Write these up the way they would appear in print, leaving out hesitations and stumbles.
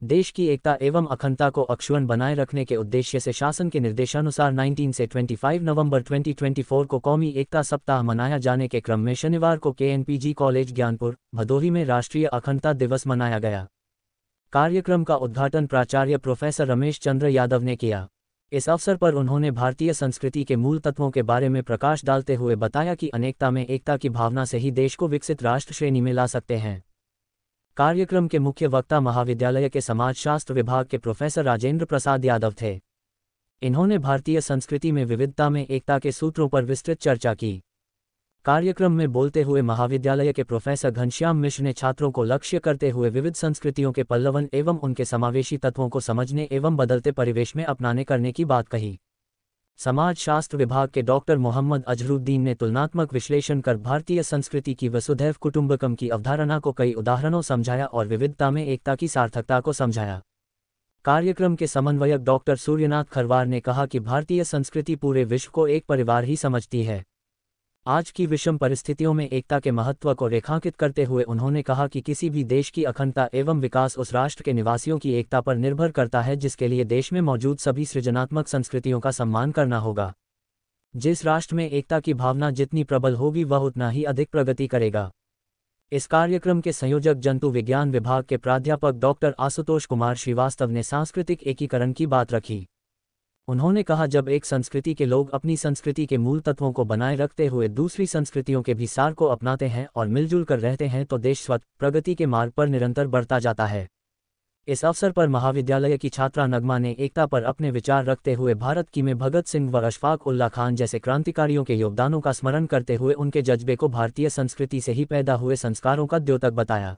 देश की एकता एवं अखंडता को अक्षुण्ण बनाए रखने के उद्देश्य से शासन के निर्देशानुसार 19 से 25 नवंबर 2024 को कौमी एकता सप्ताह मनाया जाने के क्रम में शनिवार को KNPG कॉलेज ज्ञानपुर भदोही में राष्ट्रीय अखंडता दिवस मनाया गया। कार्यक्रम का उद्घाटन प्राचार्य प्रोफेसर रमेश चंद्र यादव ने किया। इस अवसर पर उन्होंने भारतीय संस्कृति के मूल तत्वों के बारे में प्रकाश डालते हुए बताया कि अनेकता में एकता की भावना से ही देश को विकसित राष्ट्र श्रेणी में ला सकते हैं। कार्यक्रम के मुख्य वक्ता महाविद्यालय के समाजशास्त्र विभाग के प्रोफेसर राजेंद्र प्रसाद यादव थे। इन्होंने भारतीय संस्कृति में विविधता में एकता के सूत्रों पर विस्तृत चर्चा की। कार्यक्रम में बोलते हुए महाविद्यालय के प्रोफेसर घनश्याम मिश्र ने छात्रों को लक्ष्य करते हुए विविध संस्कृतियों के पल्लवन एवं उनके समावेशी तत्वों को समझने एवं बदलते परिवेश में अपनाने करने की बात कही। समाजशास्त्र विभाग के डॉक्टर मोहम्मद अजहरुद्दीन ने तुलनात्मक विश्लेषण कर भारतीय संस्कृति की वसुधैव कुटुंबकम की अवधारणा को कई उदाहरणों समझाया और विविधता में एकता की सार्थकता को समझाया। कार्यक्रम के समन्वयक डॉक्टर सूर्यनाथ खरवार ने कहा कि भारतीय संस्कृति पूरे विश्व को एक परिवार ही समझती है। आज की विषम परिस्थितियों में एकता के महत्व को रेखांकित करते हुए उन्होंने कहा कि किसी भी देश की अखंडता एवं विकास उस राष्ट्र के निवासियों की एकता पर निर्भर करता है, जिसके लिए देश में मौजूद सभी सृजनात्मक संस्कृतियों का सम्मान करना होगा। जिस राष्ट्र में एकता की भावना जितनी प्रबल होगी वह उतना ही अधिक प्रगति करेगा। इस कार्यक्रम के संयोजक जंतु विज्ञान विभाग के प्राध्यापक डॉक्टर आशुतोष कुमार श्रीवास्तव ने सांस्कृतिक एकीकरण की बात रखी। उन्होंने कहा, जब एक संस्कृति के लोग अपनी संस्कृति के मूल तत्वों को बनाए रखते हुए दूसरी संस्कृतियों के भी सार को अपनाते हैं और मिलजुल कर रहते हैं तो देश स्वतः प्रगति के मार्ग पर निरंतर बढ़ता जाता है। इस अवसर पर महाविद्यालय की छात्रा नगमा ने एकता पर अपने विचार रखते हुए भारत की में भगत सिंह व अशफाक उल्लाह खान जैसे क्रांतिकारियों के योगदानों का स्मरण करते हुए उनके जज्बे को भारतीय संस्कृति से ही पैदा हुए संस्कारों का द्योतक बताया।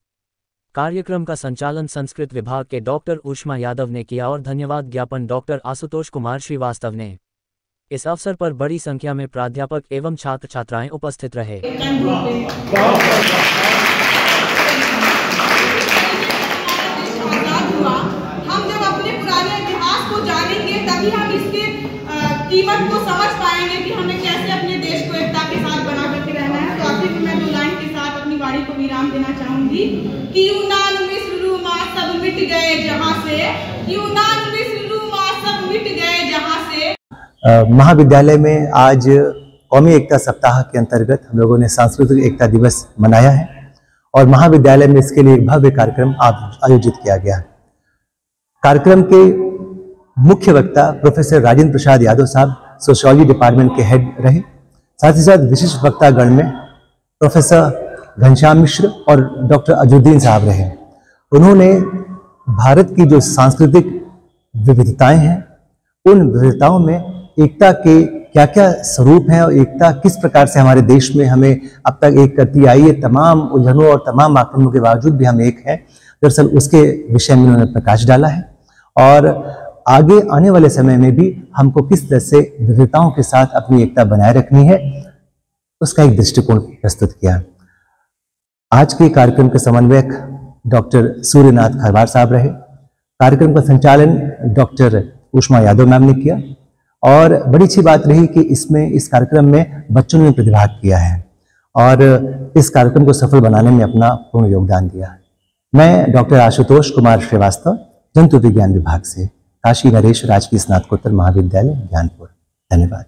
कार्यक्रम का संचालन संस्कृत विभाग के डॉक्टर ऊष्मा यादव ने किया और धन्यवाद ज्ञापन डॉक्टर आशुतोष कुमार श्रीवास्तव ने। इस अवसर पर बड़ी संख्या में प्राध्यापक एवं छात्र छात्राएं उपस्थित रहे। हम जब अपने पुराने इतिहास को जानेंगे तभी हम इसके कीमत को समझ पाएंगे कि हमें कैसे अपने देश को एकता के साथ बना करके रहना है। तो आखिर में मैं दो लाइन के साथ अपनी वाणी को विराम देना चाहूंगी कि यूनान मिस्र रूमा सब मिट गए जहां से, यूनान मिस्र रूमा सब मिट गए जहां से। महाविद्यालय में आज कौमी एकता सप्ताह के अंतर्गत हम लोगों ने सांस्कृतिक एकता दिवस मनाया है और महाविद्यालय में इसके लिए एक भव्य कार्यक्रम आयोजित किया गया। कार्यक्रम के मुख्य वक्ता प्रोफेसर राजेंद्र प्रसाद यादव साहब सोशियोलॉजी डिपार्टमेंट के हेड रहे। साथ ही साथ विशिष्ट वक्तागण में प्रोफेसर घनश्याम मिश्र और डॉक्टर अजहरुद्दीन साहब रहे। उन्होंने भारत की जो सांस्कृतिक विविधताएं हैं उन विविधताओं में एकता के क्या क्या स्वरूप हैं और एकता किस प्रकार से हमारे देश में हमें अब तक एक करती आई है, तमाम उलझनों और तमाम आक्रमणों के बावजूद भी हम एक हैं, दरअसल उसके विषय में उन्होंने प्रकाश डाला है और आगे आने वाले समय में भी हमको किस तरह से विविधताओं के साथ अपनी एकता बनाए रखनी है उसका एक दृष्टिकोण प्रस्तुत किया। आज के कार्यक्रम के समन्वयक डॉक्टर सूर्यनाथ खरवार साहब रहे। कार्यक्रम का संचालन डॉक्टर ऊष्मा यादव मैम ने किया और बड़ी अच्छी बात रही कि इस कार्यक्रम में बच्चों ने प्रतिभाग किया है और इस कार्यक्रम को सफल बनाने में अपना पूर्ण योगदान दिया है। मैं डॉक्टर आशुतोष कुमार श्रीवास्तव जंतु विज्ञान विभाग से, काशी नरेश राजकीय स्नातकोत्तर महाविद्यालय ज्ञानपुर। धन्यवाद।